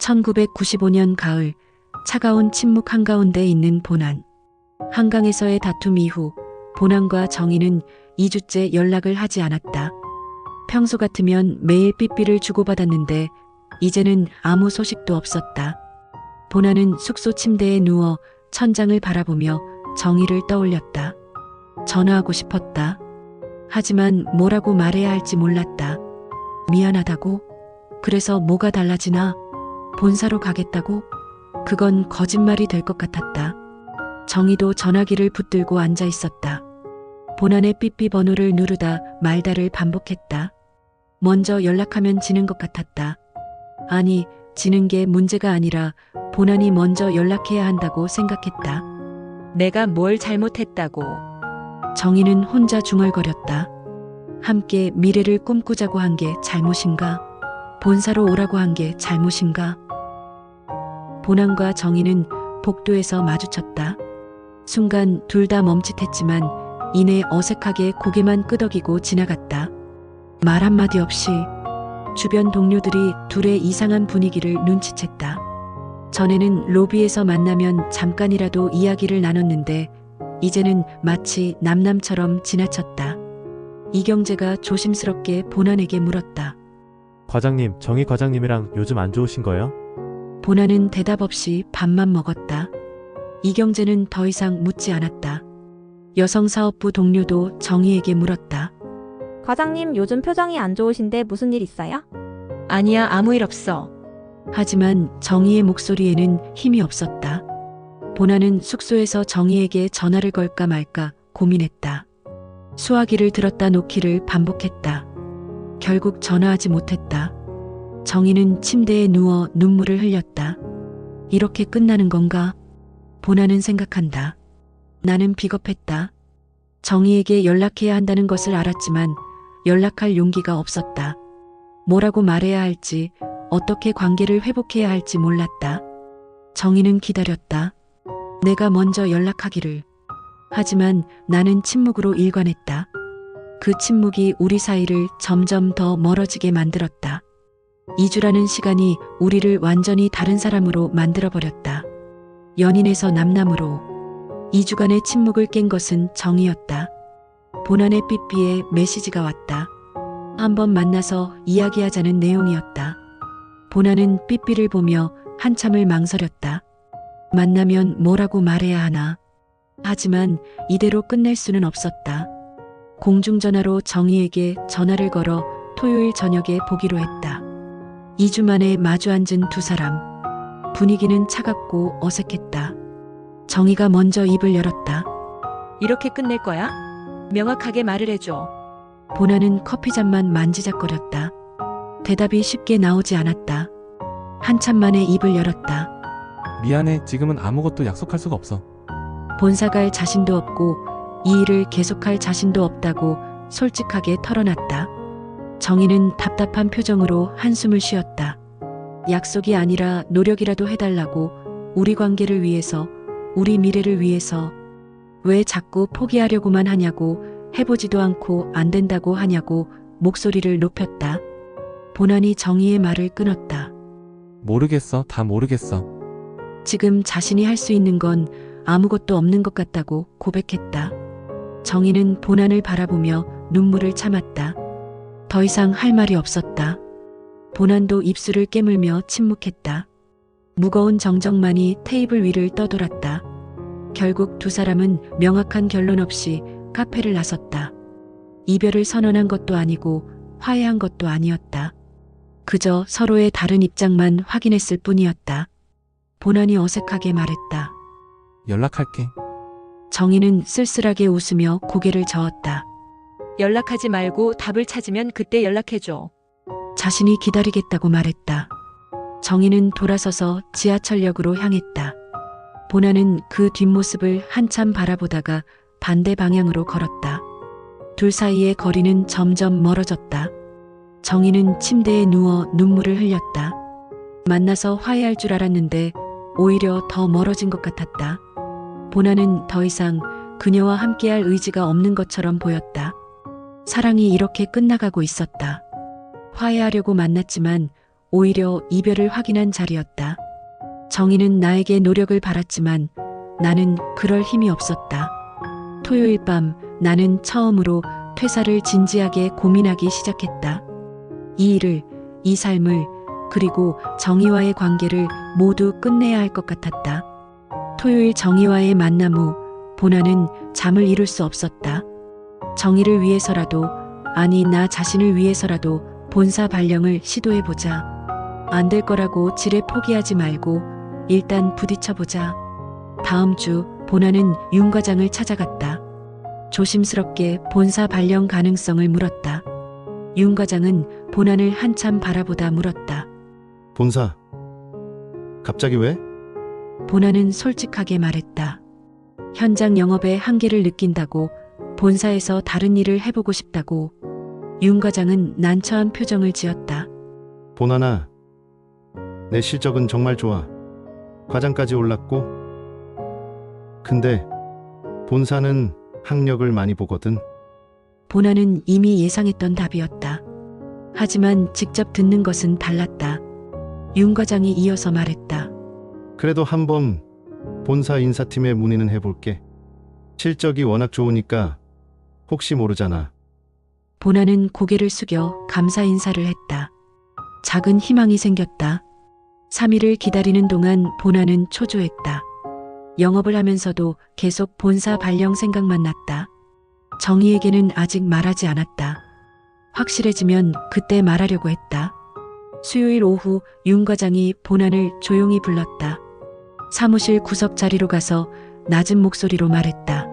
1995년 가을, 차가운 침묵 한가운데 있는 보난. 한강에서의 다툼 이후 보난과 정희는 2주째 연락을 하지 않았다. 평소 같으면 매일 삐삐를 주고받았는데 이제는 아무 소식도 없었다. 보난은 숙소 침대에 누워 천장을 바라보며 정희를 떠올렸다. 전화하고 싶었다. 하지만 뭐라고 말해야 할지 몰랐다. 미안하다고? 그래서 뭐가 달라지나? 본사로 가겠다고? 그건 거짓말이 될 것 같았다. 정희도 전화기를 붙들고 앉아 있었다. 보난의 삐삐 번호를 누르다 말다를 반복했다. 먼저 연락하면 지는 것 같았다. 아니, 지는 게 문제가 아니라 보난이 먼저 연락해야 한다고 생각했다. 내가 뭘 잘못했다고. 정희는 혼자 중얼거렸다. 함께 미래를 꿈꾸자고 한 게 잘못인가? 본사로 오라고 한 게 잘못인가? 보난과 정희는 복도에서 마주쳤다. 순간 둘 다 멈칫했지만 이내 어색하게 고개만 끄덕이고 지나갔다. 말 한마디 없이 주변 동료들이 둘의 이상한 분위기를 눈치챘다. 전에는 로비에서 만나면 잠깐이라도 이야기를 나눴는데 이제는 마치 남남처럼 지나쳤다. 이경재가 조심스럽게 보난에게 물었다. 과장님, 정희 과장님이랑 요즘 안 좋으신 거예요? 보난은 대답 없이 밥만 먹었다. 이경재는 더 이상 묻지 않았다. 여성사업부 동료도 정희에게 물었다. 과장님 요즘 표정이 안 좋으신데 무슨 일 있어요? 아니야, 아무 일 없어. 하지만 정희의 목소리에는 힘이 없었다. 보난은 숙소에서 정희에게 전화를 걸까 말까 고민했다. 수화기를 들었다 놓기를 반복했다. 결국 전화하지 못했다. 정희는 침대에 누워 눈물을 흘렸다. 이렇게 끝나는 건가? 보난은 생각한다. 나는 비겁했다. 정희에게 연락해야 한다는 것을 알았지만 연락할 용기가 없었다. 뭐라고 말해야 할지, 어떻게 관계를 회복해야 할지 몰랐다. 정희는 기다렸다. 내가 먼저 연락하기를. 하지만 나는 침묵으로 일관했다. 그 침묵이 우리 사이를 점점 더 멀어지게 만들었다. 2주라는 시간이 우리를 완전히 다른 사람으로 만들어버렸다. 연인에서 남남으로. 2주간의 침묵을 깬 것은 정이었다. 보난의 삐삐에 메시지가 왔다. 한번 만나서 이야기하자는 내용이었다. 보난은 삐삐를 보며 한참을 망설였다. 만나면 뭐라고 말해야 하나. 하지만 이대로 끝낼 수는 없었다. 공중전화로 정희에게 전화를 걸어 토요일 저녁에 보기로 했다. 2주 만에 마주 앉은 두 사람. 분위기는 차갑고 어색했다. 정희가 먼저 입을 열었다. 이렇게 끝낼 거야? 명확하게 말을 해줘. 보나는 커피잔만 만지작거렸다. 대답이 쉽게 나오지 않았다. 한참 만에 입을 열었다. 미안해, 지금은 아무것도 약속할 수가 없어. 본사 갈 자신도 없고 이 일을 계속할 자신도 없다고 솔직하게 털어놨다. 정희는 답답한 표정으로 한숨을 쉬었다. 약속이 아니라 노력이라도 해달라고, 우리 관계를 위해서, 우리 미래를 위해서. 왜 자꾸 포기하려고만 하냐고, 해보지도 않고 안 된다고 하냐고 목소리를 높였다. 보난이 정희의 말을 끊었다. 모르겠어, 다 모르겠어. 지금 자신이 할 수 있는 건 아무것도 없는 것 같다고 고백했다. 정희는 보난을 바라보며 눈물을 참았다. 더 이상 할 말이 없었다. 보난도 입술을 깨물며 침묵했다. 무거운 정적만이 테이블 위를 떠돌았다. 결국 두 사람은 명확한 결론 없이 카페를 나섰다. 이별을 선언한 것도 아니고 화해한 것도 아니었다. 그저 서로의 다른 입장만 확인했을 뿐이었다. 보난이 어색하게 말했다. 연락할게. 정희는 쓸쓸하게 웃으며 고개를 저었다. 연락하지 말고 답을 찾으면 그때 연락해줘. 자신이 기다리겠다고 말했다. 정희는 돌아서서 지하철역으로 향했다. 보나는 그 뒷모습을 한참 바라보다가 반대 방향으로 걸었다. 둘 사이의 거리는 점점 멀어졌다. 정희는 침대에 누워 눈물을 흘렸다. 만나서 화해할 줄 알았는데 오히려 더 멀어진 것 같았다. 보나는 더 이상 그녀와 함께할 의지가 없는 것처럼 보였다. 사랑이 이렇게 끝나가고 있었다. 화해하려고 만났지만 오히려 이별을 확인한 자리였다. 정희는 나에게 노력을 바랐지만 나는 그럴 힘이 없었다. 토요일 밤 나는 처음으로 퇴사를 진지하게 고민하기 시작했다. 이 일을, 이 삶을, 그리고 정희와의 관계를 모두 끝내야 할 것 같았다. 토요일 정희와의 만남 후 보나는 잠을 이룰 수 없었다. 정희를 위해서라도, 아니 나 자신을 위해서라도 본사 발령을 시도해보자. 안 될 거라고 지레 포기하지 말고 일단 부딪혀보자. 다음 주 보나는 윤 과장을 찾아갔다. 조심스럽게 본사 발령 가능성을 물었다. 윤 과장은 보나를 한참 바라보다 물었다. 본사. 갑자기 왜? 보나는 솔직하게 말했다. 현장 영업의 한계를 느낀다고, 본사에서 다른 일을 해보고 싶다고. 윤 과장은 난처한 표정을 지었다. 보나나. 내 실적은 정말 좋아. 과장까지 올랐고. 근데 본사는 학력을 많이 보거든. 보나는 이미 예상했던 답이었다. 하지만 직접 듣는 것은 달랐다. 윤 과장이 이어서 말했다. 그래도 한번 본사 인사팀에 문의는 해볼게. 실적이 워낙 좋으니까 혹시 모르잖아. 보나는 고개를 숙여 감사 인사를 했다. 작은 희망이 생겼다. 3일을 기다리는 동안 보나는 초조했다. 영업을 하면서도 계속 본사 발령 생각만 났다. 정희에게는 아직 말하지 않았다. 확실해지면 그때 말하려고 했다. 수요일 오후 윤 과장이 보나를 조용히 불렀다. 사무실 구석 자리로 가서 낮은 목소리로 말했다.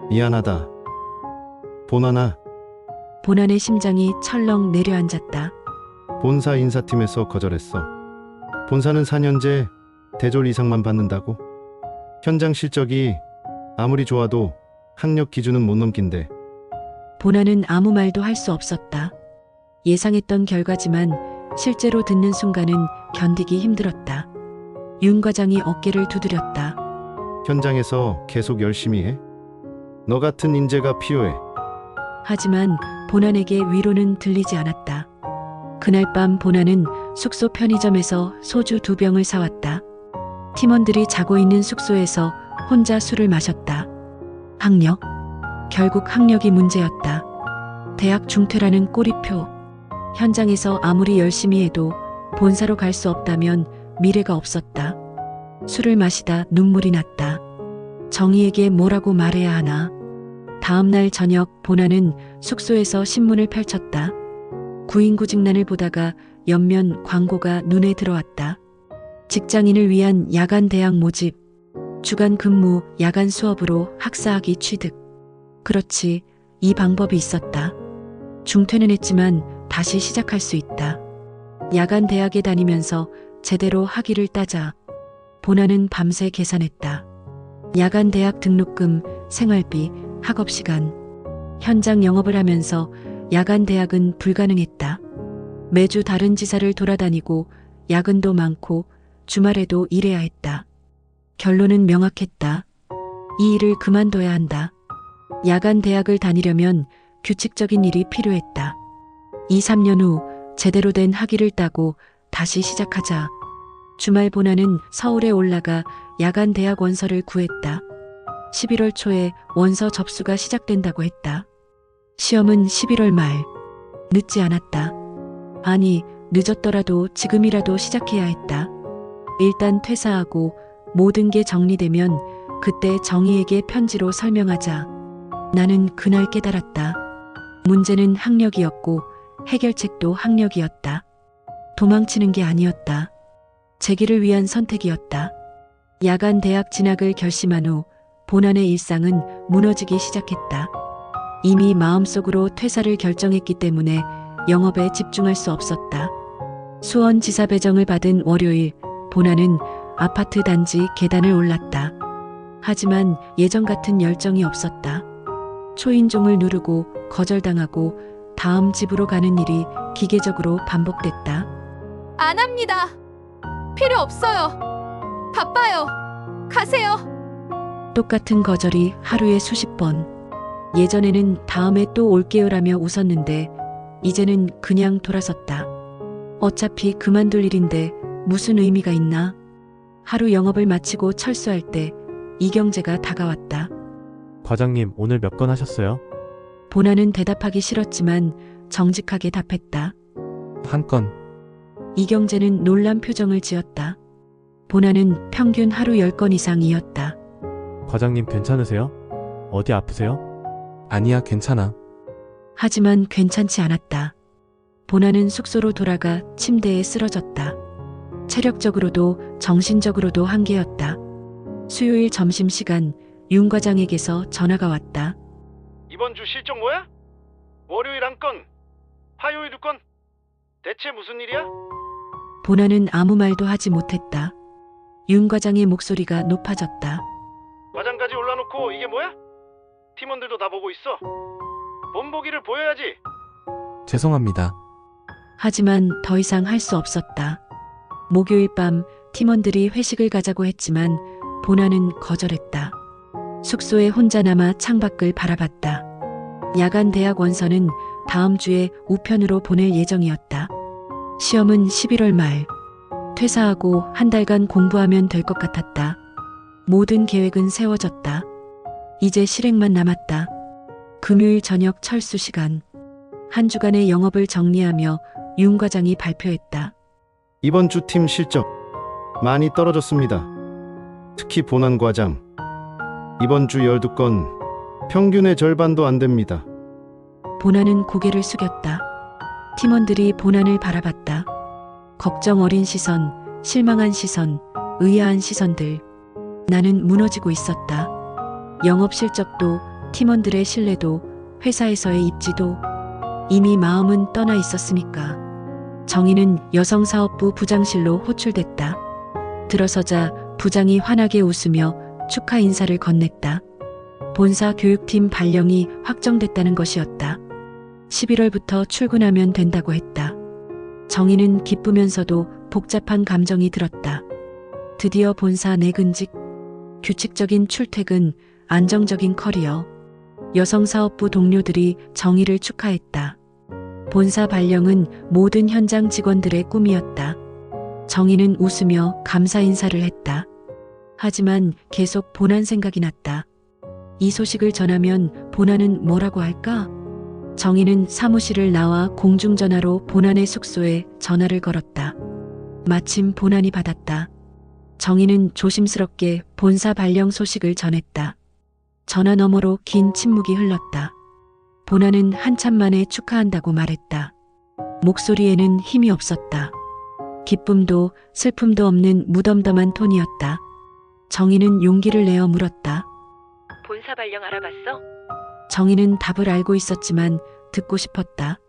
미안하다. 보나나. 보나의 심장이 철렁 내려앉았다. 본사 인사팀에서 거절했어. 본사는 4년제 대졸 이상만 받는다고? 현장 실적이 아무리 좋아도 학력 기준은 못 넘긴대. 보나는 아무 말도 할 수 없었다. 예상했던 결과지만 실제로 듣는 순간은 견디기 힘들었다. 윤 과장이 어깨를 두드렸다. 현장에서 계속 열심히 해. 너 같은 인재가 필요해. 하지만 보나에게 위로는 들리지 않았다. 그날 밤 보나는 숙소 편의점에서 소주 2병을 사왔다. 팀원들이 자고 있는 숙소에서 혼자 술을 마셨다. 학력? 결국 학력이 문제였다. 대학 중퇴라는 꼬리표. 현장에서 아무리 열심히 해도 본사로 갈 수 없다면 미래가 없었다. 술을 마시다 눈물이 났다. 정희에게 뭐라고 말해야 하나. 다음 날 저녁 보나는 숙소에서 신문을 펼쳤다. 구인구직란을 보다가 옆면 광고가 눈에 들어왔다. 직장인을 위한 야간 대학 모집, 주간 근무, 야간 수업으로 학사학위 취득. 그렇지, 이 방법이 있었다. 중퇴는 했지만 다시 시작할 수 있다. 야간 대학에 다니면서 제대로 학위를 따자. 보나는 밤새 계산했다. 야간 대학 등록금, 생활비, 학업시간. 현장 영업을 하면서 야간 대학은 불가능했다. 매주 다른 지사를 돌아다니고 야근도 많고 주말에도 일해야 했다. 결론은 명확했다. 이 일을 그만둬야 한다. 야간 대학을 다니려면 규칙적인 일이 필요했다. 2, 3년 후 제대로 된 학위를 따고 다시 시작하자. 주말 보나는 서울에 올라가 야간 대학 원서를 구했다. 11월 초에 원서 접수가 시작된다고 했다. 시험은 11월 말. 늦지 않았다. 아니, 늦었더라도 지금이라도 시작해야 했다. 일단 퇴사하고 모든 게 정리되면 그때 정희에게 편지로 설명하자. 나는 그날 깨달았다. 문제는 학력이었고 해결책도 학력이었다. 도망치는 게 아니었다. 재기를 위한 선택이었다. 야간 대학 진학을 결심한 후 보나의 일상은 무너지기 시작했다. 이미 마음속으로 퇴사를 결정했기 때문에 영업에 집중할 수 없었다. 수원지사 배정을 받은 월요일, 보나는 아파트 단지 계단을 올랐다. 하지만 예전 같은 열정이 없었다. 초인종을 누르고 거절당하고 다음 집으로 가는 일이 기계적으로 반복됐다. 안 합니다. 필요 없어요. 바빠요. 가세요. 똑같은 거절이 하루에 수십 번. 예전에는 다음에 또 올게요라며 웃었는데 이제는 그냥 돌아섰다. 어차피 그만둘 일인데 무슨 의미가 있나? 하루 영업을 마치고 철수할 때 이경재가 다가왔다. 과장님, 오늘 몇 건 하셨어요? 보나는 대답하기 싫었지만 정직하게 답했다. 한 건. 이경재는 놀란 표정을 지었다. 보나는 평균 하루 10건 이상이었다. 과장님 괜찮으세요? 어디 아프세요? 아니야, 괜찮아. 하지만 괜찮지 않았다. 보나는 숙소로 돌아가 침대에 쓰러졌다. 체력적으로도 정신적으로도 한계였다. 수요일 점심시간 윤 과장에게서 전화가 왔다. 이번 주 실적 뭐야? 월요일 한 건, 화요일 2건. 대체 무슨 일이야? 보나는 아무 말도 하지 못했다. 윤 과장의 목소리가 높아졌다. 과장까지 올라놓고 이게 뭐야? 팀원들도 다 보고 있어. 본보기를 보여야지. 죄송합니다. 하지만 더 이상 할 수 없었다. 목요일 밤 팀원들이 회식을 가자고 했지만 보나는 거절했다. 숙소에 혼자 남아 창밖을 바라봤다. 야간 대학 원서는 다음 주에 우편으로 보낼 예정이었다. 시험은 11월 말. 퇴사하고 한 달간 공부하면 될 것 같았다. 모든 계획은 세워졌다. 이제 실행만 남았다. 금요일 저녁 철수 시간. 한 주간의 영업을 정리하며 윤 과장이 발표했다. 이번 주 팀 실적 많이 떨어졌습니다. 특히 보난 과장. 이번 주 12건, 평균의 절반도 안 됩니다. 보나는 고개를 숙였다. 팀원들이 보난을 바라봤다. 걱정 어린 시선, 실망한 시선, 의아한 시선들. 나는 무너지고 있었다. 영업 실적도, 팀원들의 신뢰도, 회사에서의 입지도 이미 마음은 떠나 있었으니까. 정희는 여성사업부 부장실로 호출됐다. 들어서자 부장이 환하게 웃으며 축하 인사를 건넸다. 본사 교육팀 발령이 확정됐다는 것이었다. 11월부터 출근하면 된다고 했다. 정희는 기쁘면서도 복잡한 감정이 들었다. 드디어 본사 내근직, 규칙적인 출퇴근, 안정적인 커리어. 여성사업부 동료들이 정희를 축하했다. 본사 발령은 모든 현장 직원들의 꿈이었다. 정희는 웃으며 감사 인사를 했다. 하지만 계속 보난 생각이 났다. 이 소식을 전하면 보나는 뭐라고 할까? 정희는 사무실을 나와 공중전화로 보난의 숙소에 전화를 걸었다. 마침 보난이 받았다. 정희는 조심스럽게 본사 발령 소식을 전했다. 전화 너머로 긴 침묵이 흘렀다. 보난은 한참 만에 축하한다고 말했다. 목소리에는 힘이 없었다. 기쁨도 슬픔도 없는 무덤덤한 톤이었다. 정희는 용기를 내어 물었다. 본사 발령 알아봤어? 정희는 답을 알고 있었지만 듣고 싶었다.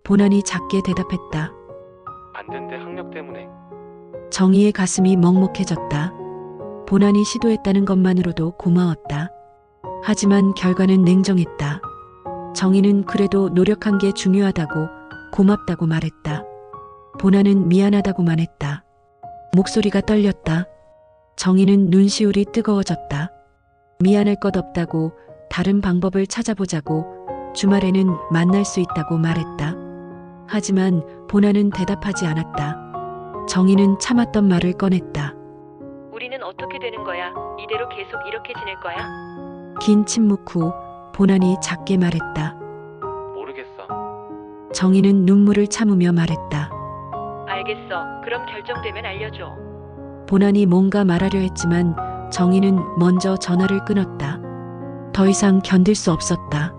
보난이 작게 대답했다. 안 된대, 학력 때문에. 정희의 가슴이 먹먹해졌다. 보난이 시도했다는 것만으로도 고마웠다. 하지만 결과는 냉정했다. 정희는 그래도 노력한 게 중요하다고, 고맙다고 말했다. 보난은 미안하다고만 했다. 목소리가 떨렸다. 정희는 눈시울이 뜨거워졌다. 미안할 것 없다고, 다른 방법을 찾아보자고, 주말에는 만날 수 있다고 말했다. 하지만 보난은 대답하지 않았다. 정희는 참았던 말을 꺼냈다. 우리는 어떻게 되는 거야? 이대로 계속 이렇게 지낼 거야? 긴 침묵 후 보난이 작게 말했다. 모르겠어. 정희는 눈물을 참으며 말했다. 알겠어. 그럼 결정되면 알려줘. 보난이 뭔가 말하려 했지만 정희는 먼저 전화를 끊었다. 더 이상 견딜 수 없었다.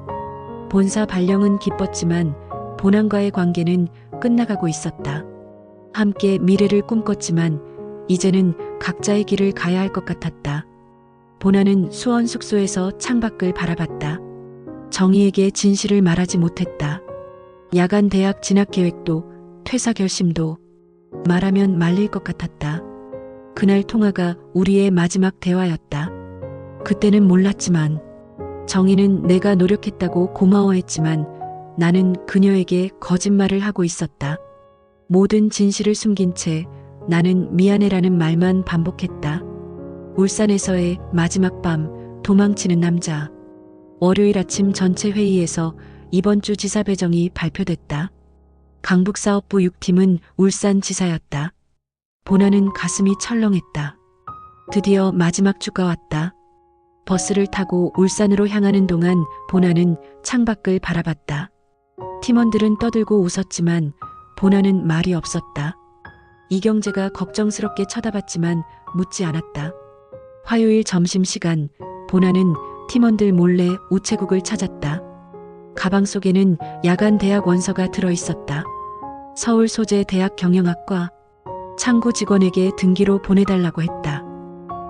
본사 발령은 기뻤지만 보난과의 관계는 끝나가고 있었다. 함께 미래를 꿈꿨지만 이제는 각자의 길을 가야 할 것 같았다. 보난은 수원 숙소에서 창밖을 바라봤다. 정희에게 진실을 말하지 못했다. 야간 대학 진학 계획도 퇴사 결심도 말하면 말릴 것 같았다. 그날 통화가 우리의 마지막 대화였다. 그때는 몰랐지만 정희는 내가 노력했다고 고마워했지만 나는 그녀에게 거짓말을 하고 있었다. 모든 진실을 숨긴 채 나는 미안해라는 말만 반복했다. 울산에서의 마지막 밤, 도망치는 남자. 월요일 아침 전체 회의에서 이번 주 지사 배정이 발표됐다. 강북사업부 6팀은 울산지사였다. 보나는 가슴이 철렁했다. 드디어 마지막 주가 왔다. 버스를 타고 울산으로 향하는 동안 보나는 창밖을 바라봤다. 팀원들은 떠들고 웃었지만 보나는 말이 없었다. 이경재가 걱정스럽게 쳐다봤지만 묻지 않았다. 화요일 점심시간 보나는 팀원들 몰래 우체국을 찾았다. 가방 속에는 야간 대학 원서가 들어있었다. 서울 소재 대학 경영학과. 창구 직원에게 등기로 보내달라고 했다.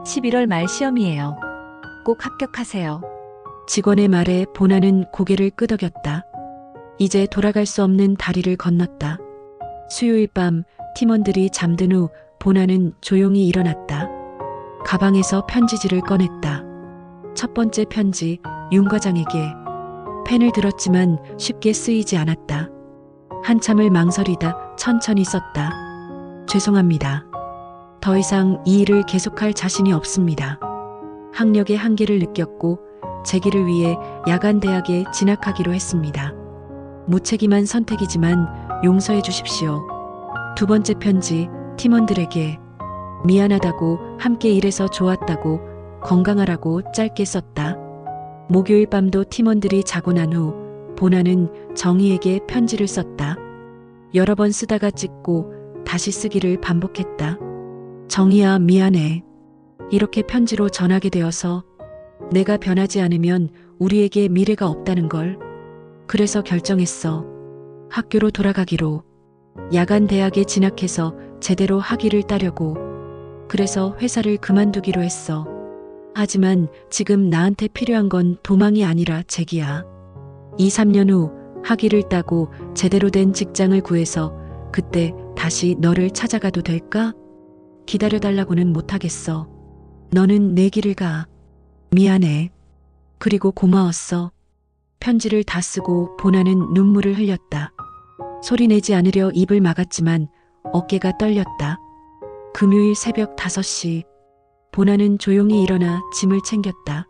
11월 말 시험이에요. 꼭 합격하세요. 직원의 말에 보나는 고개를 끄덕였다. 이제 돌아갈 수 없는 다리를 건넜다. 수요일 밤 팀원들이 잠든 후 보나는 조용히 일어났다. 가방에서 편지지를 꺼냈다. 첫 번째 편지, 윤 과장에게. 펜을 들었지만 쉽게 쓰이지 않았다. 한참을 망설이다 천천히 썼다. 죄송합니다. 더 이상 이 일을 계속할 자신이 없습니다. 학력의 한계를 느꼈고 재기를 위해 야간 대학에 진학하기로 했습니다. 무책임한 선택이지만 용서해 주십시오. 두 번째 편지, 팀원들에게. 미안하다고, 함께 일해서 좋았다고, 건강하라고 짧게 썼다. 목요일 밤도 팀원들이 자고 난 후 보나는 정희에게 편지를 썼다. 여러 번 쓰다가 찍고 다시 쓰기를 반복했다. 정희야, 미안해. 이렇게 편지로 전하게 되어서. 내가 변하지 않으면 우리에게 미래가 없다는 걸. 그래서 결정했어. 학교로 돌아가기로. 야간 대학에 진학해서 제대로 학위를 따려고. 그래서 회사를 그만두기로 했어. 하지만 지금 나한테 필요한 건 도망이 아니라 재기야. 2, 3년 후 학위를 따고 제대로 된 직장을 구해서 그때 다시 너를 찾아가도 될까? 기다려달라고는 못하겠어. 너는 내 길을 가. 미안해. 그리고 고마웠어. 편지를 다 쓰고 보나는 눈물을 흘렸다. 소리내지 않으려 입을 막았지만 어깨가 떨렸다. 금요일 새벽 5시. 보나는 조용히 일어나 짐을 챙겼다.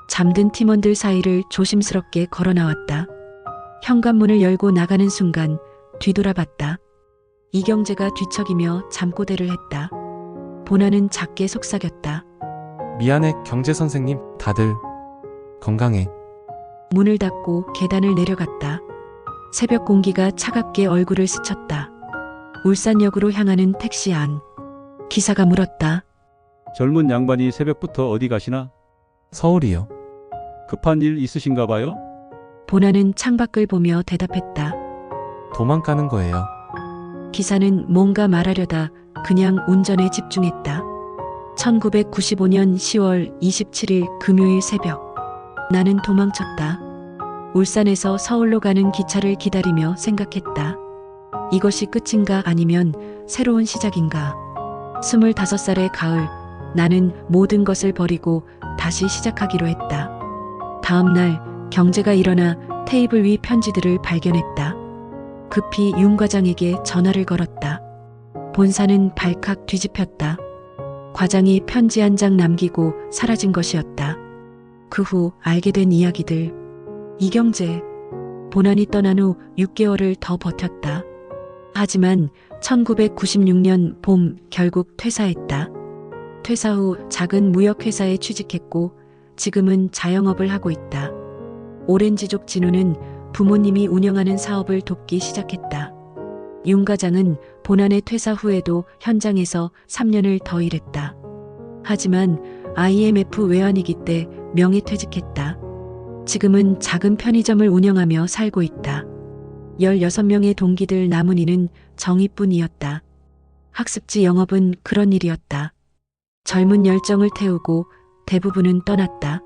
잠든 팀원들 사이를 조심스럽게 걸어 나왔다. 현관문을 열고 나가는 순간 뒤돌아봤다. 이경재가 뒤척이며 잠꼬대를 했다. 보나는 작게 속삭였다. 미안해, 경재 선생님. 다들 건강해. 문을 닫고 계단을 내려갔다. 새벽 공기가 차갑게 얼굴을 스쳤다. 울산역으로 향하는 택시 안. 기사가 물었다. 젊은 양반이 새벽부터 어디 가시나? 서울이요. 급한 일 있으신가 봐요? 보나는 창밖을 보며 대답했다. 도망가는 거예요. 기사는 뭔가 말하려다 그냥 운전에 집중했다. 1995년 10월 27일 금요일 새벽. 나는 도망쳤다. 울산에서 서울로 가는 기차를 기다리며 생각했다. 이것이 끝인가 아니면 새로운 시작인가. 25살의 가을, 나는 모든 것을 버리고 다시 시작하기로 했다. 다음 날 경재가 일어나 테이블 위 편지들을 발견했다. 급히 윤 과장에게 전화를 걸었다. 본사는 발칵 뒤집혔다. 과장이 편지 한 장 남기고 사라진 것이었다. 그 후 알게 된 이야기들. 이경재. 보난이 떠난 후 6개월을 더 버텼다. 하지만 1996년 봄 결국 퇴사했다. 퇴사 후 작은 무역회사에 취직했고 지금은 자영업을 하고 있다. 오렌지족 진우는 부모님이 운영하는 사업을 돕기 시작했다. 윤 과장은 본안의 퇴사 후에도 현장에서 3년을 더 일했다. 하지만 IMF 외환위기 때 명예퇴직했다. 지금은 작은 편의점을 운영하며 살고 있다. 16명의 동기들 남은 이는 정의뿐이었다. 학습지 영업은 그런 일이었다. 젊은 열정을 태우고 대부분은 떠났다.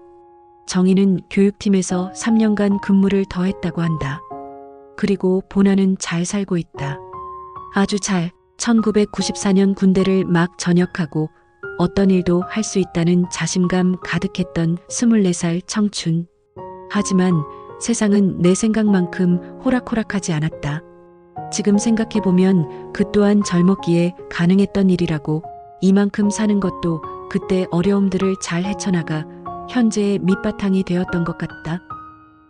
정의는 교육팀에서 3년간 근무를 더 했다고 한다. 그리고 보나는 잘 살고 있다. 아주 잘. 1994년 군대를 막 전역하고 어떤 일도 할 수 있다는 자신감 가득했던 24살 청춘. 하지만 세상은 내 생각만큼 호락호락하지 않았다. 지금 생각해보면 그 또한 젊었기에 가능했던 일이라고. 이만큼 사는 것도 그때 어려움들을 잘 헤쳐나가 현재의 밑바탕이 되었던 것 같다.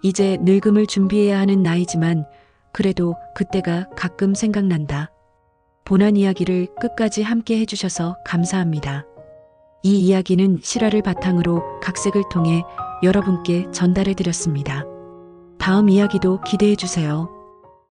이제 늙음을 준비해야 하는 나이지만 그래도 그때가 가끔 생각난다. 본안 이야기를 끝까지 함께 해주셔서 감사합니다. 이 이야기는 실화를 바탕으로 각색을 통해 여러분께 전달해 드렸습니다. 다음 이야기도 기대해 주세요.